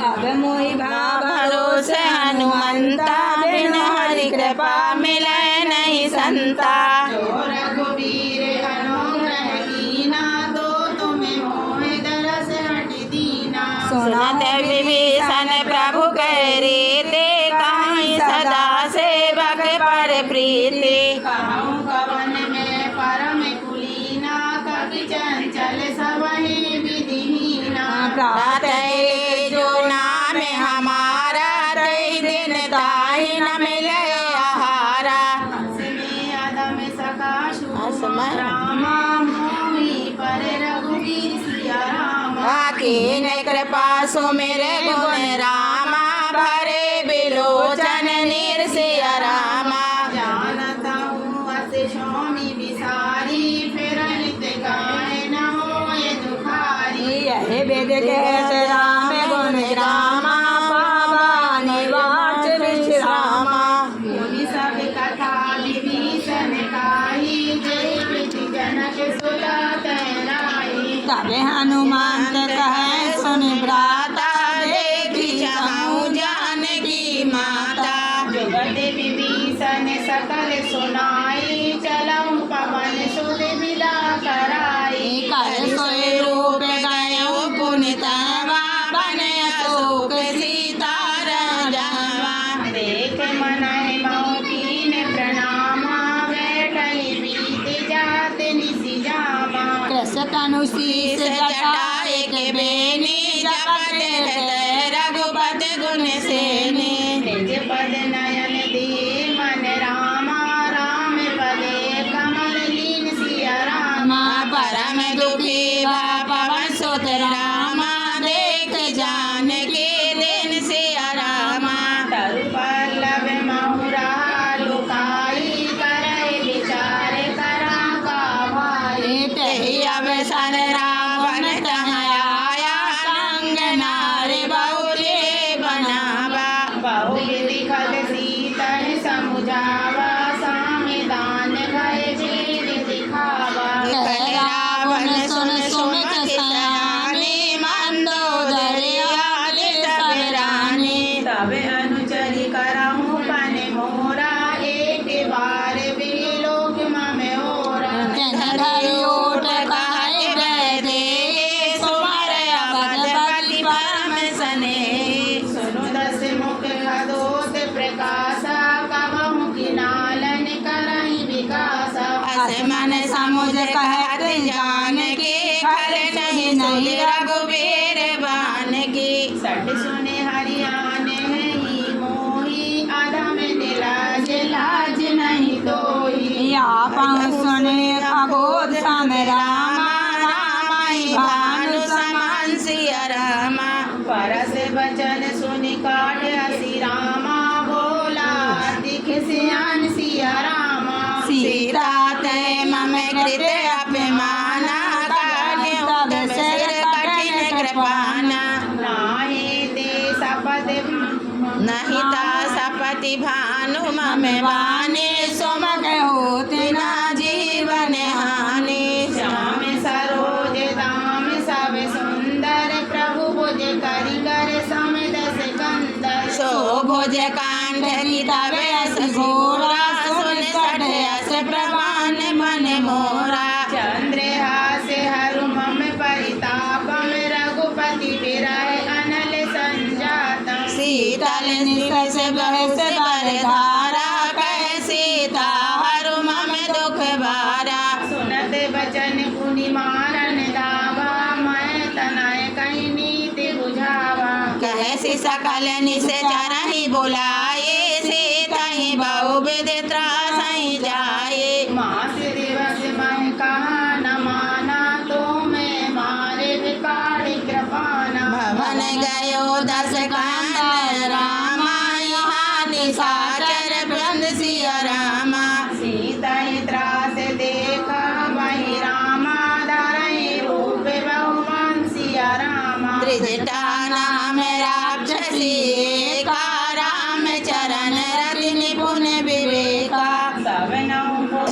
अब मोहि भाव भरोसे हनुमंता, बिन हरि कृपा मिले नहीं संता। जो रघुबीर अनुग्रह कीना, तो तुम्हें मोहि दरस हट दीना। सुनत विभीषण प्रभु कह रीति, काहि सदा सेवक पर प्रीति। कहूँ कवन में परम कुलीना, कवि चंचल सबहि विधिहीना। प्रातः जो नाम हमारा, तहि दिन ताहि न मिले आहारा। में अदम सका असमय। रामा, मोहि पर रघुबीर सिया रामा। कीन कृपा सुमिर गुण रामा, भरे बिलोचन निर्सिया रामा। जानता हूँ अस स्वामी विसारी, फिर नित गाए न होए दुखारी। यही वेद कहत राम गुण रामा, पावा निवास विश्रामा। मुनि सब कथा विभीषण काही, जय विधि जनक सुता तैनाई। तबे हनुमान कहे सुनि भ्राता, देखी जाऊं जानकी माता। जुगत विभीषण सकल सुनाई, चलऊँ पवन सुत विदा कराई। कर सोई रूप गयो पुनितवा, बने अशोक सीता राजवा। देख मनहि मऊ कीन प्रणामा, बैठई बीत जात निसि जामा। कृष्ण तनु शीस जटाए के बेनी, जपत हृदय रघुपति गुण सेनी। निज पद नयन दिए मन रामा, राम पदे कमल लीन सिया रामा। परम दुखी बा पवन सुत रामा, देख जानकी दिन सिया रामा। तरु पल्लव महुरा लुकाई, करई विचार करा का भाई। तेहि अवसर रावण तह आया, संग नारी बहुते बनावा। बहु विधि खल सीतहि समुझावा, सामे दान भय वीर दिखावा। कह रावण सुन सुमित सयानी, मंदोदरी आदि सब रानी। तब अनुचरि करहु पन मोरा, एक बार बिलोक मम ओरा। जन धरि ओट कहि बैदे, सुमर अवधपति परम सनेही। सुनु दस मुख खदोत प्रकाशा, कबहु किनालन करहि विकासा। अस मन समुझ कहत जानकी, खल नहीं नहीं रघुबीर बानकी। सठ सुने हरियाने ही मोही, अधम निराज लाज नहीं दोही। या पहुँ सुने अबोध सम रामा, रामाई भानु समान सिया रामा। परस बचन सुनि काट हसी रामा, बोला दिख सियान सिया रामा। सीता ते मम कृत अपमाना, काल्यु तब सिर कठिन कृपाना। नाहि ते सपद नहीं ता सपति भानु मम बानी, सुमग होति ना जीवन हानि। श्याम सरोज दाम सब सुंदर, प्रभु भुज करि कर समिदस कंदर। शोभुज कांधरि तब यस घोरा, सुन सठ यस प्रमाण मन मोरा। चंद्रहास हरु मम परितापम, रघुपति विरह अनल संजातम। शीतल निकष बहस बरधारा, कह सीता हरु मम दुख भारा। सुनत बचन पुनि मारन दावा, मैं तनय कहीं नीति बुझावा। कहसी सकल निश्चरहि बुलाए, सीतहि बहुविध त्रासहि जाए। मास दिवस मह कहा न माना, तो मैं मारे विकार कृपाना। भवन गयो दस कंद रामा, यहाँ निशाचर बंद सिया रामा। सीता त्रास देखा वही रामा, धरई रूप बहुमान सिया रामा। त्रिजटा नाम राक्षसी एका, राम चरण रति निपुण विवेका। सब नौ बोल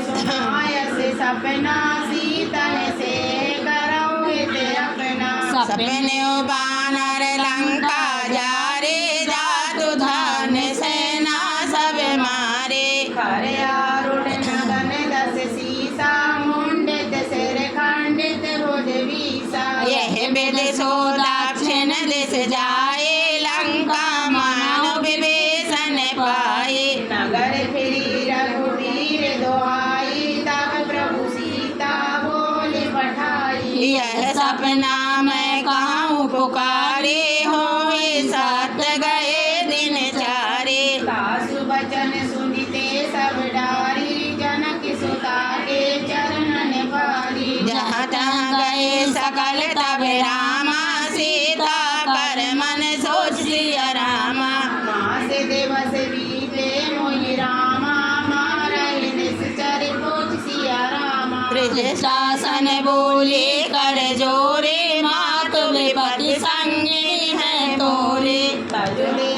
सुनायस सपना, सीता से करऊँ हित अपना। सपने बानर लंका बस जाए लंका मानो विभीषण पाए। नगर फिरी रघुवीर दुआई तब प्रभु सीता बोले पठाई। यह सपना मैं कहूँ पुकारे होए साथ गए दिन चारे। सासु बचन सुनते सब डारी जनक सुता के चरणन भारी। जहाँ तहाँ गए सकल तब रामा सीता कर मन सोच सिया रामा। मास दिवस बीते मोहि रामा मारहि निश्चर पूछ सिया रामा। शासन बोले कर जोरे मात विपति संगी है तोरे। तजुले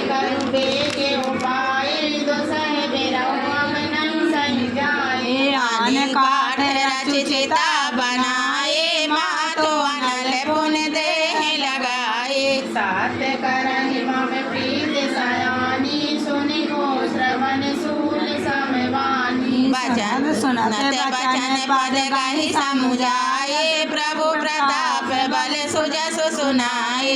करु बेगे उपाय दुसह बिरहु अब नहीं सही जाए। आन काठ रचिता बनाए मातो अनल पुन देह लगाए। सात करहि मम प्रीत सयानी सुनि को श्रवण शूल समवानी। बचन सुनत बचन पद कहि समुझाए। प्रभु प्रताप बल सुजसु सुनाए।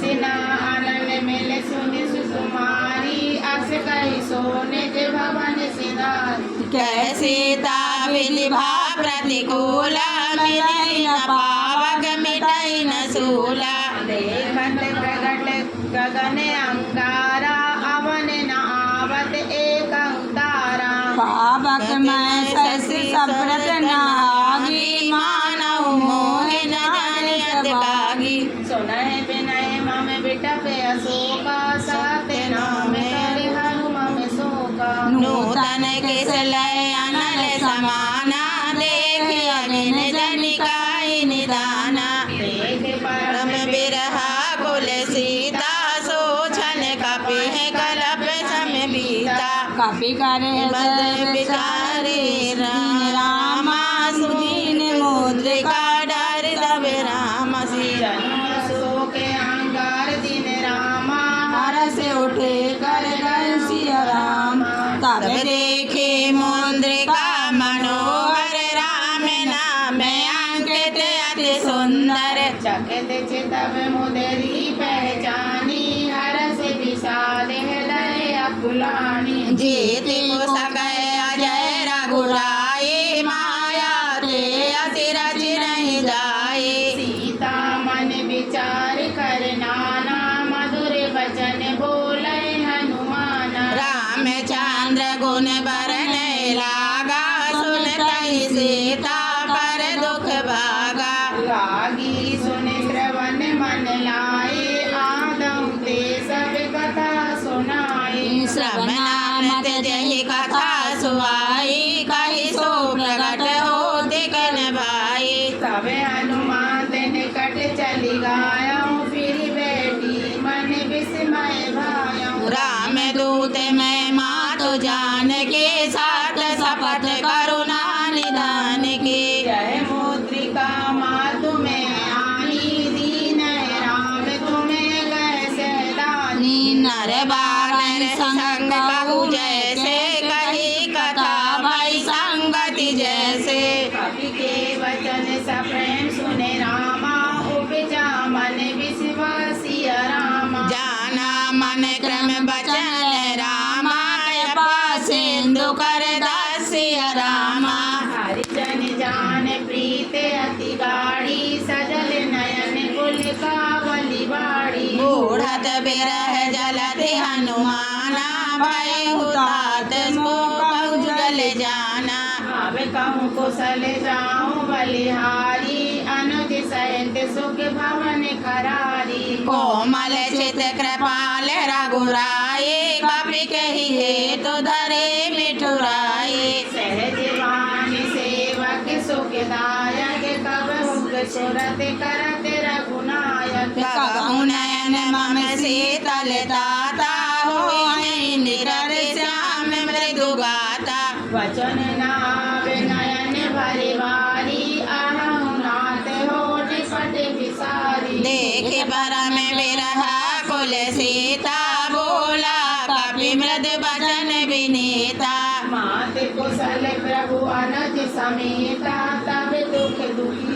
सिना आनंद मिल सुनि सुकुमारी अस कहि सोनिज भवन सिधार। कै सीता विलिभा प्रतिकूला मिलई न पावक मिटई न सूला। देखत प्रगट गगन अंगारा अवन न आवत एक तारा। पावक मैं शशि सप्रत नागी मानव मोह न जानियत कागी। सुनहि विनय मम बिटप अशोका सात नाम कर हरु मम शोका। नूतन किसलय अनल समाना देख अनिन जनिकाय निदाना। देख परम बिरहा कुल सीता सोचन कपिह कलप सम बीता। कपि करे बद बिचारे रामा सुदीन मुद्रिका डर तब राम सी। जन्म शोक अंगार दिन रामा हरस उठे कर गए सिया राम। तब देखे मुद्रिका मनोहर राम नाम अंकित अति सुंदर। चकित चितव मुदरी पहचानी हरस विशाल हृदय अकुलानी। जीति सगय अजय रघुराई माया ते अति रचि नहीं जाए। सीता मन विचार कर नाना मधुर वचन बोले हनुमान। रामचंद्र गुण बरन लागा सुनतहि सीता पर दुख भागा। लागी सुन श्रवण मन लाए आदम ते सब कथा सुनाए। श्रवणामत जहि कथा सुहाई कहि सो प्रकट होति कन भाई। तब हनुमान निकट चली गायऊं फिर बैठी मन विस्मय भायऊं। राम दूत मैं मातु जान के साथ शपथ करुणा निधान के। जय मुद्रिका मातु में आई दीन राम तुम्हें कैसे दानी। नर बानर संग कहु जैसे कही कथा भई संगति जैसे। कवि के वचन सप्रेम सुने रामा उपजा मन विश्वासी रामा। जाना मन क्रम बचन रामाय पासिंदु कर दासिया रामा। हरिजन जान प्रीत अति गाढ़ी सजल नयन कुल कावली बाड़ी। बूढ़त बिरह जलति हनुमाना भय हुतात कहु जल जाना। अब कहूँ कुशल जाऊँ बलिहारी अनुज सहित सुख भवन करारी। कोमल चित कृपाल रघुराई कपि कहि हेतु धरे मिठुराई। सहज वाणी सेवक सुखदायक कबहु सुरत करत रघुनायक। कबहु नयन मम शीतल ताता होई निरत श्याम मृदु गाता। वचन नाव नयन भरि वारी अहं नाथ होठ पट विसारी। देख परम बिरह कुल सीता बोला कपि मृद वचन विनीता। मात कुशल प्रभु अनुज समेता तब दुख दुखी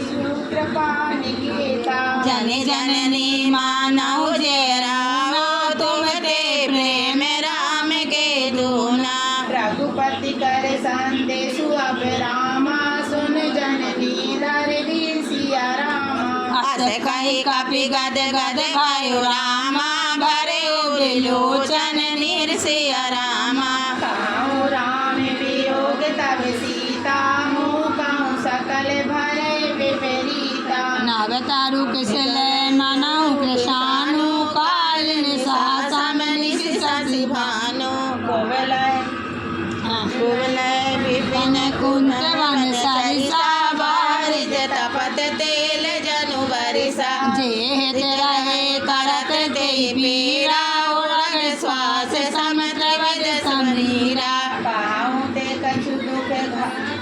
कृपा निकेता। जन जननी मानव जे राम तुम ते प्रेम राम के दूना रघुपति कर संदेश अब रामा सुन जननी धर वीर सिया रामा अस कही कपि गद गद भयो रामा भरे लोचन नीर सिया रामा कहूँ राम वियोग तब सीता मुँह कहूँ सकल भरे विपरीता नव तारु किसल मनऊ कृषाणु काल निशासन शशि भानु कुवल विपिन कुंत वन सरिसा बारिज तपत तेल जनु बरिसा जेत रहे करत ते पीरा उड़ग श्वास समत वद समीरा कहूँ ते कछु दुख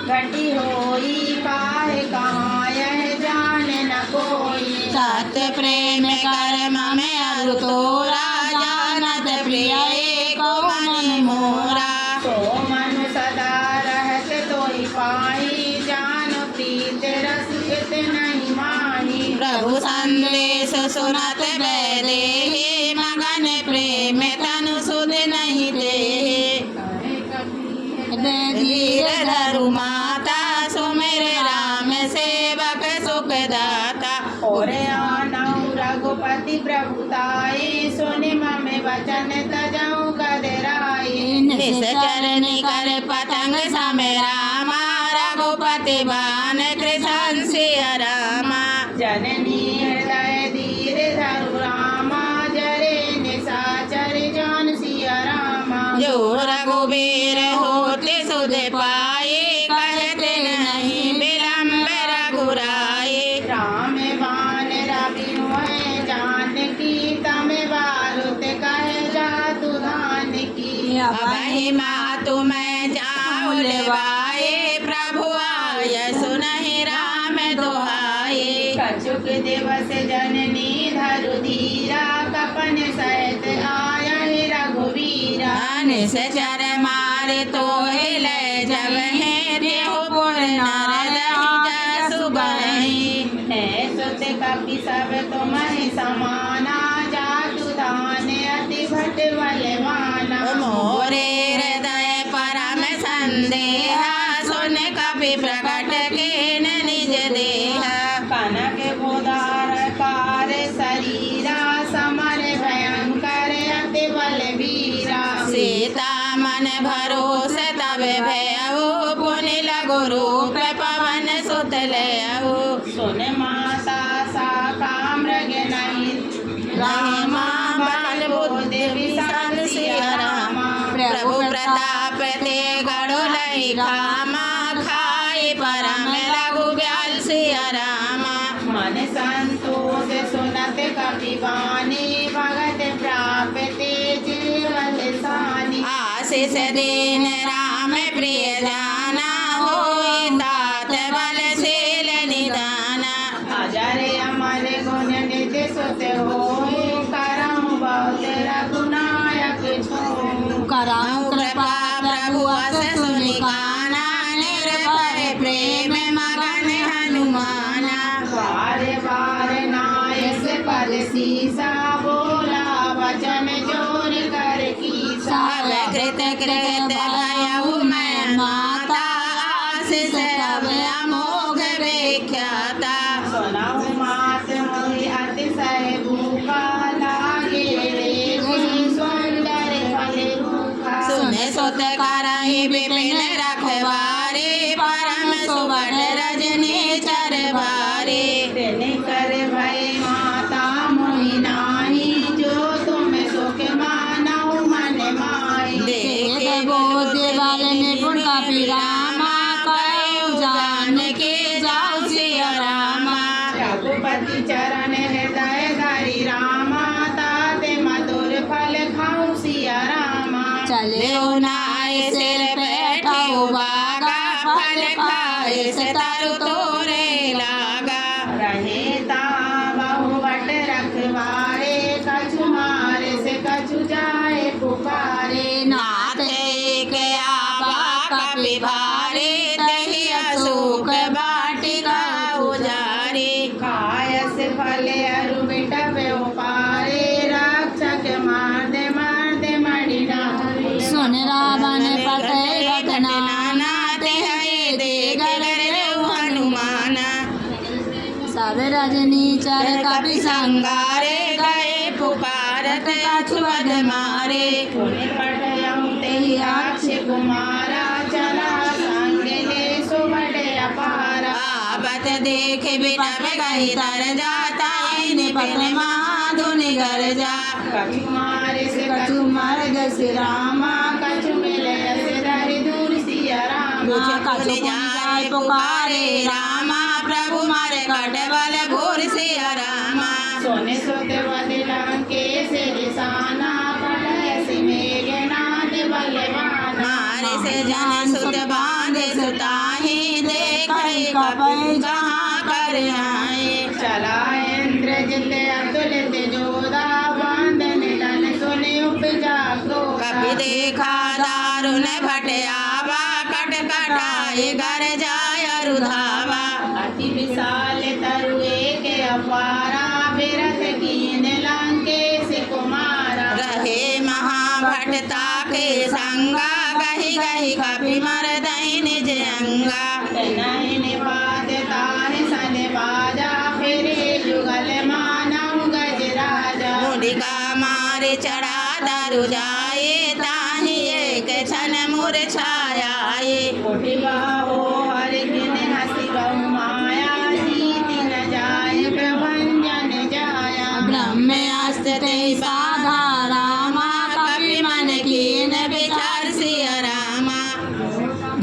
घटी होई काहे कहाँ यह जाने न कोई सत प्रेम कर्म में अरु तोरा जानत प्रिय एको मनि मोरा तो मनु सदा रहत तोहि पाई जान प्रीत रस इत नहीं माही प्रभु संदेश सुनत बैदेहि मगन प्रेम तनु सुध नहीं देहि धीर धरु माता सुमिर राम सेवक सुख दाता और आनऊ रघुपति प्रभुताई सुनि मम वचन तजऊ कदराई निस चरनि कर पतंग सम रामा रघुपति बान कृष्ण सिया रामा जननी हृदय धीर धरु रामा जरे निशाचर जान सिया रामा जो रघुबीर होते सुध पाए कहते नहीं विलम्ब रघुराए राम बाण रवि हुए जानकी तम बारुत कहे जातु धान की अबहि मातु मैं जाऊँ लेवाए प्रभु आय सुनहि राम दुहाए कछुक दिवस जननी धरु धीरा कपन सहित आया रघुवीरा निश्चर मार तो हिले जब है देहु पुर नारद जसु बहि है सुत कपि सब तुम्हें समाना जातु दान अति भट बलवाना मोरे हृदय परम संदेह सुन कपि प्रकट कीन निज देह कनक गोदार कार शरीरा समर भयंकर अति बलवीरा सीता मन भरोस तब भयउ पुनि लगु रूप पवन सुत लयउ सुन माता सा कामृग नहीं रामा बाल बुद्धि विशाल सिया रामा प्रभु प्रताप ते गढ़ो लई खामा खाई परम लघु ब्याल सिया रामा मन संतोष सुनत कपि वाणी भगत प्राप्त जीवन सानी आशीष दीन राम प्रिय जाना होई तात बल शील निदाना अजर अमर गुण निज सुत होय करहु बहुत रघुनायक छो कराऊं कृपा प्रभु अस सुनि काना निर्भय प्रेम मगन हनुमाना बार बार नायस पद सीसा बोला वचन जोर कर कीसा सब कृत कृत भयउ मैं माता आशीष अब अमोघ विख्याता सुनहु मात मोहि अतिशय भूखा लागे रे सुंदर फल रूखा सुन सुत करहि विपिन रखवारे परम सुबट रजनी चरवारे दिन कर भय माता मोहि नाही जो तुम सुख मानहु मन माही देखे बोध वाल निपुण कपि रामा कयो जान के जाऊ सिया रामा रघुपति चरण हृदय धरि रामा ताते मधुर फल खाऊं सिया रामा चले नाय सिर बैठे बागा फल खाए से तरु तोरे लागा रहे ता बहुवट रखवारे कछु मारे से कछु जाए पुकारे नाथे के आबा कपि भारे तहि अशोक बाटिका उजारे कायस फल अंगारे गए पुकारत अछुअत मारे पुनि पटयऊ तेहि अक्षय कुमारा चला संग ले सुबड़े अपारा आपत देख बिटप गई तर जाता निपट महाधुनि घर जा कछु मारे से कछु मार जस रामा कछु मिले से धरि दूर सिया रामा कछु जाय पुकारे रामा प्रभु मारे कटबल घोर सिया रामा सोने सोते वाले लंके से निशाना पड़े से मेघनाद बलवाना मारे से जन सुत बांधे सुताही देखै कपै जहाँ कर आए चला इंद्रजित अतुलित जोधा बांधन डन सुनि उपजा क्रोध कभी देखा दारुण भट आवा कटकटाए घर जाय रुधावा अति विशाल तरुए के अपारा विरथ कीन लंकेश कुमारा रहे महाभटता के संगा गही गही कपि मर दई निज अंगा नहीं निपात ताहि सन बाजा फिरे जुगल मानव गज राजा मुनिका मारे चढ़ा दारु जाए ताहि एक क्षण मूर्छाए कोटि बाहो हर दिन हसी बहु माया जीत न जाय प्रभंजन जाया ब्रह्मास्त्र साधा रामा कपि मन कीन विचार सिया रामा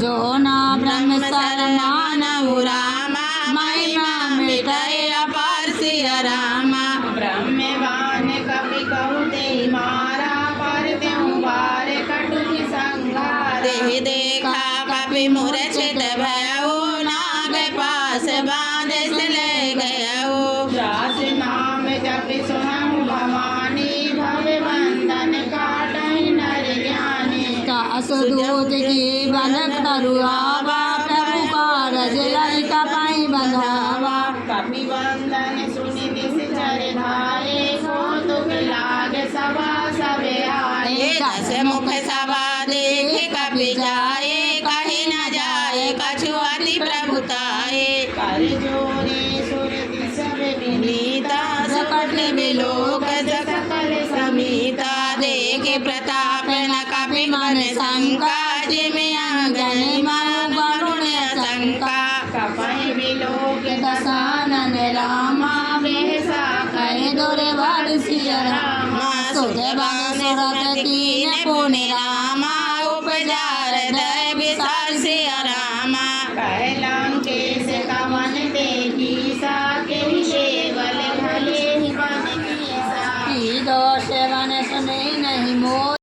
जो ना ब्रह्म मानव रामा महिमा मिटाए अपार सिया रामा ब्रह्मवान कपि कहु ते मारा पर त्यों बार कटुक संगारा देहि देखा कपि मूर्छित भयो नाग पास बांध से ले गयो दास नाम जपि सुनहु भवानी भव बंधन काटहि नर ज्ञानी दास दूत की बन करुआवा प्रभु कारज ललिता पाई बंधावा कपि बंधन सुनि दिस चर धाये कौतुक लाग सभा सभे आए दस मुख सभा देख कपि जाए कहीं न जाए कछु अति प्रभुताए कर जोरे सुर सब विनीता सकट बिलोक सकल समीता देख प्रताप न कपि मन शंका जिमिया गई मन गरुण शंका कपहि बिलोक दशानन रामा बेसा कहे दोरे बड़ सिया रामा सुध बन सुरत कीन पुनि रामा उपजा